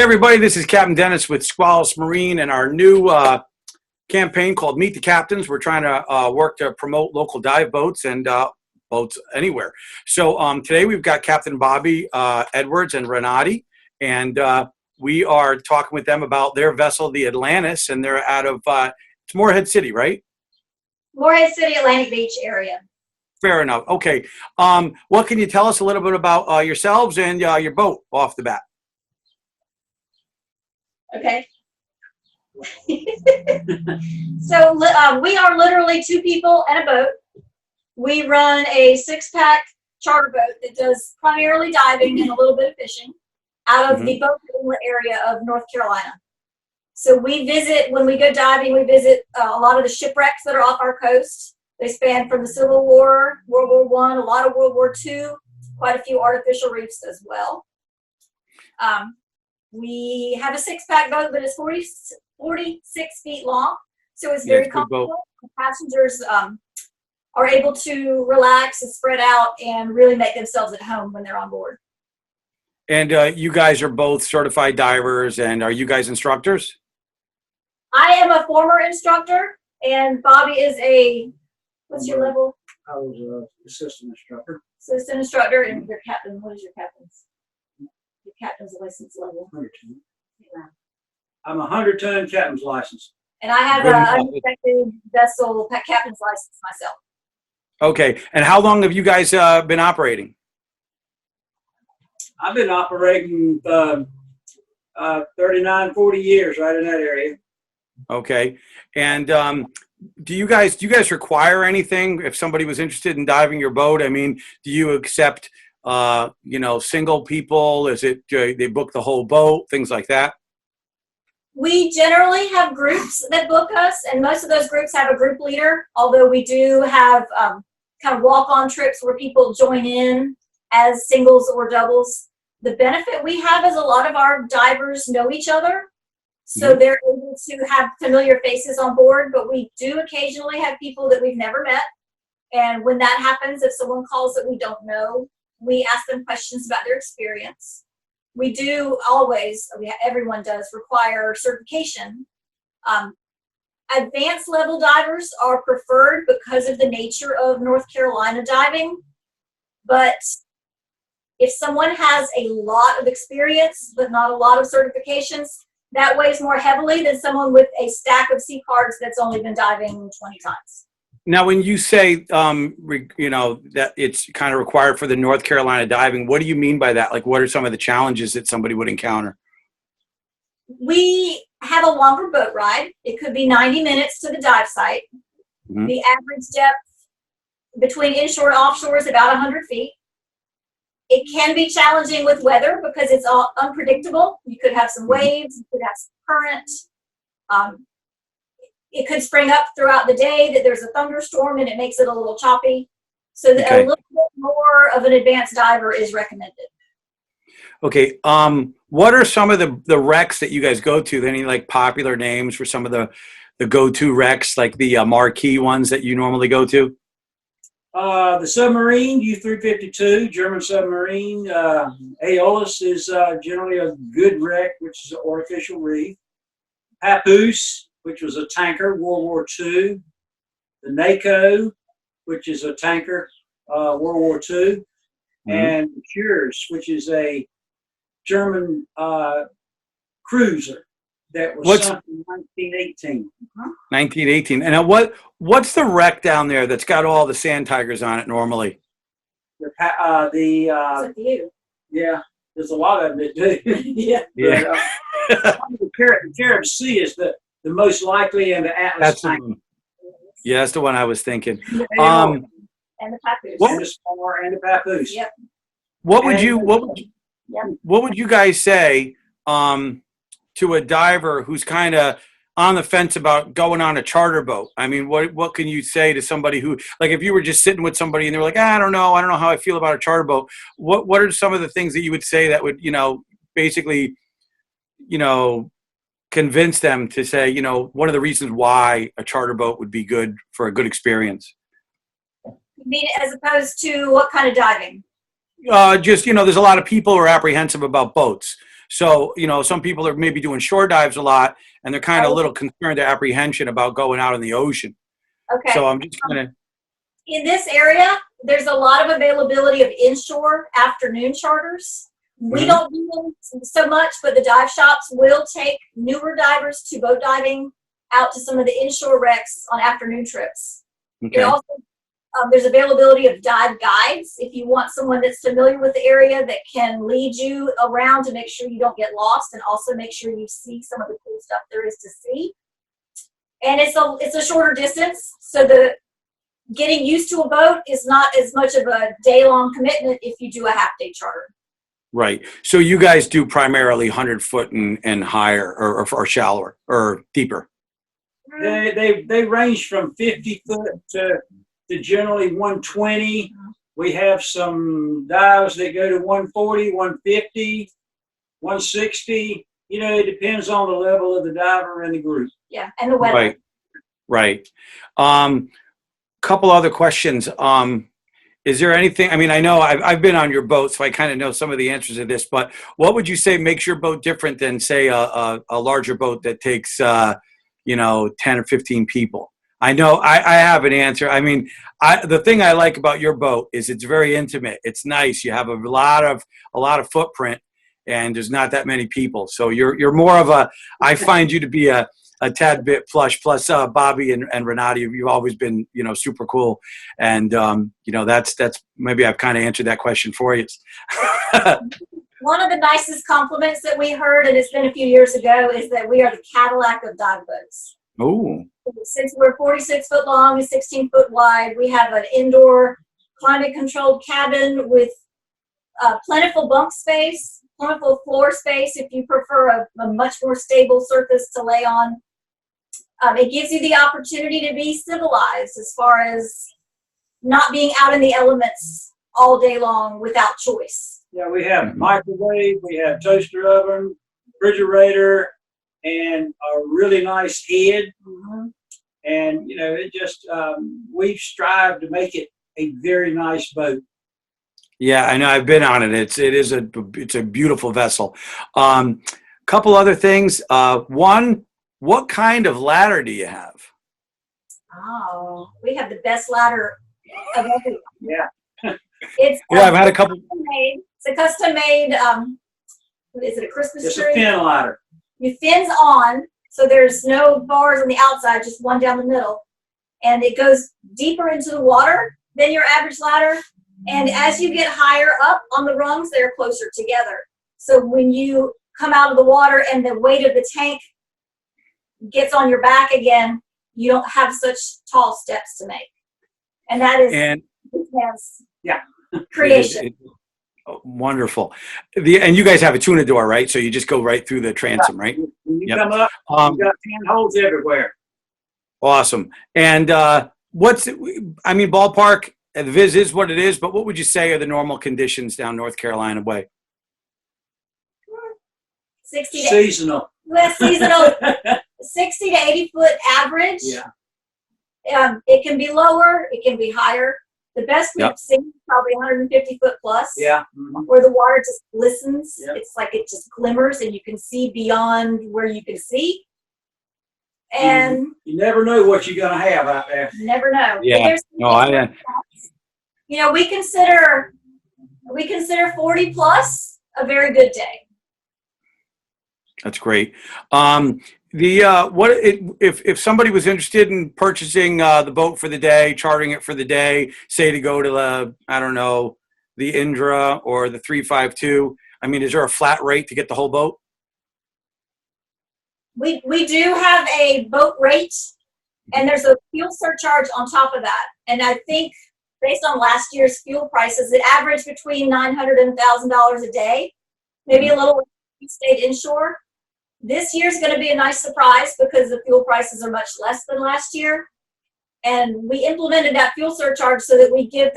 everybody, this is Captain Dennis with Squalus Marine and our new campaign called Meet the Captains. We're trying to work to promote local dive boats and boats anywhere. So today we've got Captain Bobby Edwards and Renati, and we are talking with them about their vessel, the Atlantis, and they're out of it's Morehead City, right? Morehead City, Atlantic Beach area. Fair enough. Okay. What can you tell us a little bit about yourselves and your boat off the bat? Okay. So we are literally two people and a boat. We run a 6-pack charter boat that does primarily diving and a little bit of fishing out of the Boca Inlet area of North Carolina. So we visit, when we go diving, we visit a lot of the shipwrecks that are off our coast. They span from the Civil War, World War I, a lot of World War II, quite a few artificial reefs as well. We have a 6-pack boat, but it's 46 feet long, so it's very comfortable. Passengers are able to relax and spread out and really make themselves at home when they're on board. And you guys are both certified divers, and are you guys instructors? I am a former instructor, and Bobby is a, what's your level? I was an assistant instructor. Assistant instructor, and your captain, what is your captain's? Your captain's license level? 100-ton. I'm a 100-ton captain's license. And I have an uninspected vessel captain's license myself. Okay. And how long have you guys been operating? I've been operating 39, 40 years right in that area. Okay. And do you guys require anything if somebody was interested in diving your boat? I mean, do you accept single people? Is it they book the whole boat, things like that? We generally have groups that book us, and most of those groups have a group leader, although we do have kind of walk-on trips where people join in as singles or doubles. The benefit we have is a lot of our divers know each other, so they're able to have familiar faces on board, but we do occasionally have people that we've never met. And when that happens, if someone calls that we don't know, we ask them questions about their experience. We do always, everyone does, require certification. Advanced level divers are preferred because of the nature of North Carolina diving. But if someone has a lot of experience, but not a lot of certifications, that weighs more heavily than someone with a stack of sea cards that's only been diving 20 times. Now, when you say, that it's kind of required for the North Carolina diving, what do you mean by that? Like, what are some of the challenges that somebody would encounter? We have a longer boat ride. It could be 90 minutes to the dive site. The average depth between inshore and offshore is about 100 feet. It can be challenging with weather because it's all unpredictable. You could have some waves, you could have some current. It could spring up throughout the day that there's a thunderstorm and it makes it a little choppy. So a little bit more of an advanced diver is recommended. Okay. What are some of the wrecks that you guys go to? Any like popular names for some of the go-to wrecks, like the marquee ones that you normally go to? The submarine, U-352, German submarine. Aeolus is generally a good wreck, which is an artificial reef. Papoose, which was a tanker, World War II. The NACO, which is a tanker, World War II. And Kurs, which is a German cruiser that was sunk in 1918. 1918. And what's the wreck down there that's got all the sand tigers on it normally? It's up to you. Yeah, there's a lot of them that do. Yeah. But, the Caribbean Sea is the most likely, and the Atlas tanker. Yeah, that's the one I was thinking. And the Papoose. And the Spar and the Papoose. Yep. What would you guys say to a diver who's kind of on the fence about going on a charter boat? I mean, what can you say to somebody who, like, if you were just sitting with somebody and they were like, I don't know how I feel about a charter boat. What are some of the things that you would say that would, basically, convince them to say, one of the reasons why a charter boat would be good for a good experience? You mean as opposed to what kind of diving? There's a lot of people who are apprehensive about boats. So, some people are maybe doing shore dives a lot, and they're kind of a little concerned or apprehension about going out in the ocean. Okay. So I'm just kind of, In this area, there's a lot of availability of inshore afternoon charters. We Mhm. don't do them so much, but the dive shops will take newer divers to boat diving out to some of the inshore wrecks on afternoon trips. okay. They also, there's availability of dive guides if you want someone that's familiar with the area that can lead you around to make sure you don't get lost and also make sure you see some of the cool stuff there is to see. And it's a shorter distance, so the getting used to a boat is not as much of a day-long commitment if you do a half-day charter. Right. So you guys do primarily 100-foot and higher, or shallower or deeper. They range from 50 foot to generally 120. We have some dives that go to 140, 150, 160. It depends on the level of the diver and the group. Yeah, and the weather. Right. Right. Couple other questions. Is there anything, I know I've been on your boat, so I kind of know some of the answers to this, but what would you say makes your boat different than, say, a larger boat that takes, 10 or 15 people? I know I have an answer. The thing I like about your boat is it's very intimate. It's nice. You have a lot of footprint, and there's not that many people. So you're more of I find you to be a tad bit plush. Plus, Bobby and Renati, you've always been, super cool. And, that's maybe I've kind of answered that question for you. One of the nicest compliments that we heard, and it's been a few years ago, is that we are the Cadillac of dive boats. Oh, Since we're 46 foot long and 16 foot wide, we have an indoor climate controlled cabin with plentiful bunk space, plentiful floor space if you prefer a much more stable surface to lay on. It gives you the opportunity to be civilized as far as not being out in the elements all day long without choice. Yeah, we have microwave, we have toaster oven, refrigerator, and a really nice head. Mm-hmm. And, it just, we strive to make it a very nice boat. yeah, I know. I've been on it. It's a beautiful vessel. Couple other things. One, what kind of ladder do you have? Oh, we have the best ladder of everyone. Yeah. It's I've had a couple. Made. It's a custom made. Is it a Christmas It's tree? a fin ladder. You fins on, so there's no bars on the outside, just one down the middle, and it goes deeper into the water than your average ladder. And as you get higher up on the rungs, they're closer together. So when you come out of the water and the weight of the tank gets on your back again, you don't have such tall steps to make. And that is And creation. Wonderful. And you guys have a tuna door, right? So you just go right through the transom, right? When you Yep. come up, you got 10 holes everywhere. Awesome. And ballpark, the Viz is what it is, but what would you say are the normal conditions down North Carolina way? 60 to Seasonal. seasonal, 60 to 80 foot average. Yeah. It can be lower, it can be higher. The best we've Yep. seen is probably 150 foot plus. Yeah. Where the water just glistens. Yep. It's like it just glimmers and you can see beyond where you can see. And You never know what you're going to have out there. you never know. Yeah. And there's No, we consider 40 plus a very good day. that's great. If somebody was interested in purchasing the boat for the day, chartering it for the day, say to go to the Indra or the 352, is there a flat rate to get the whole boat? We do have a boat rate, and there's a fuel surcharge on top of that. And I think based on last year's fuel prices, it averaged between $900 and $1,000 a day, maybe a little. We stayed inshore. This year's going to be a nice surprise because the fuel prices are much less than last year. And we implemented that fuel surcharge so that we give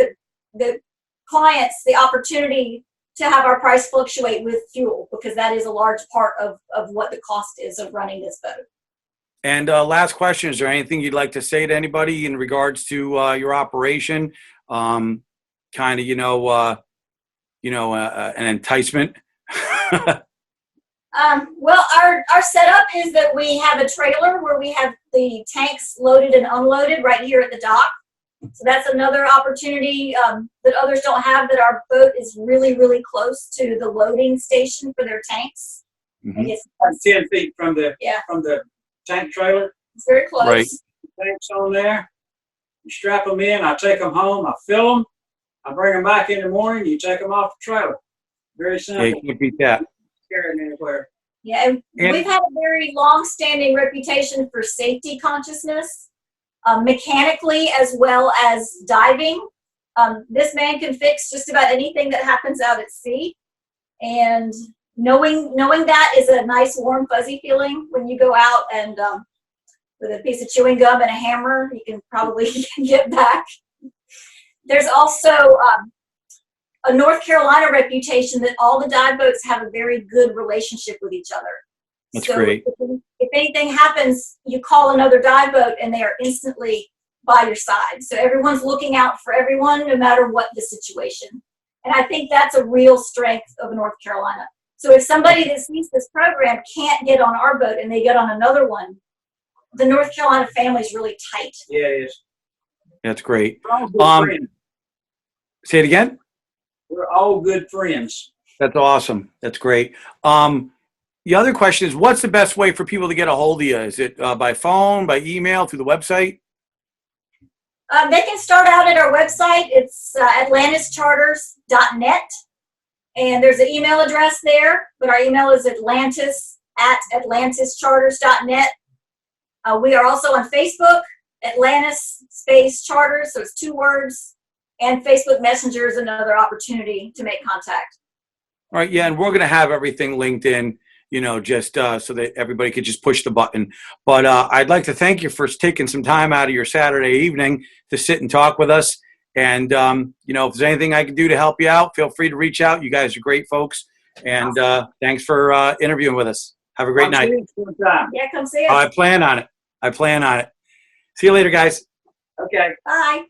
the clients the opportunity to have our price fluctuate with fuel, because that is a large part of what the cost is of running this boat. And last question, is there anything you'd like to say to anybody in regards to your operation? An enticement? Well, our setup is that we have a trailer where we have the tanks loaded and unloaded right here at the dock. So that's another opportunity that others don't have, that our boat is really, really close to the loading station for their tanks. Mhm. It's, 10 feet from the Yeah. from the tank trailer. it's very close. Right. Tanks on there. You strap them in. I take them home. I fill them. I bring them back in the morning. You take them off the trailer. Very Yeah, simple. you can't beat that. Carrying anywhere. Yeah, and And- we've had a very long-standing reputation for safety consciousness, mechanically as well as diving. This man can fix just about anything that happens out at sea, and knowing that is a nice, warm, fuzzy feeling when you go out and with a piece of chewing gum and a hammer, you can probably get back. There's also a North Carolina reputation that all the dive boats have a very good relationship with each other. That's So great. If anything happens, you call another dive boat and they are instantly by your side. So everyone's looking out for everyone, no matter what the situation. And I think that's a real strength of North Carolina. So if somebody that sees this program can't get on our boat and they get on another one, the North Carolina family is really tight. Yeah, it is. That's great. We're all good friends. Say it again. We're all good friends. That's awesome. That's great. The other question is, what's the best way for people to get a hold of you? Is it by phone, by email, through the website? They can start out at our website. It's atlantischarters.net. And there's an email address there, but our email is atlantis@atlantischarters.net. We are also on Facebook, Atlantis Space Charters, so it's 2 words, and Facebook Messenger is another opportunity to make contact. All right, yeah, and we're going to have everything linked in, just so that everybody could just push the button. But I'd like to thank you for taking some time out of your Saturday evening to sit and talk with us. And, if there's anything I can do to help you out, feel free to reach out. You guys are great folks. And thanks for interviewing with us. Have a great night. Sometime. Yeah, come see us. I plan on it. See you later, guys. Okay. Bye.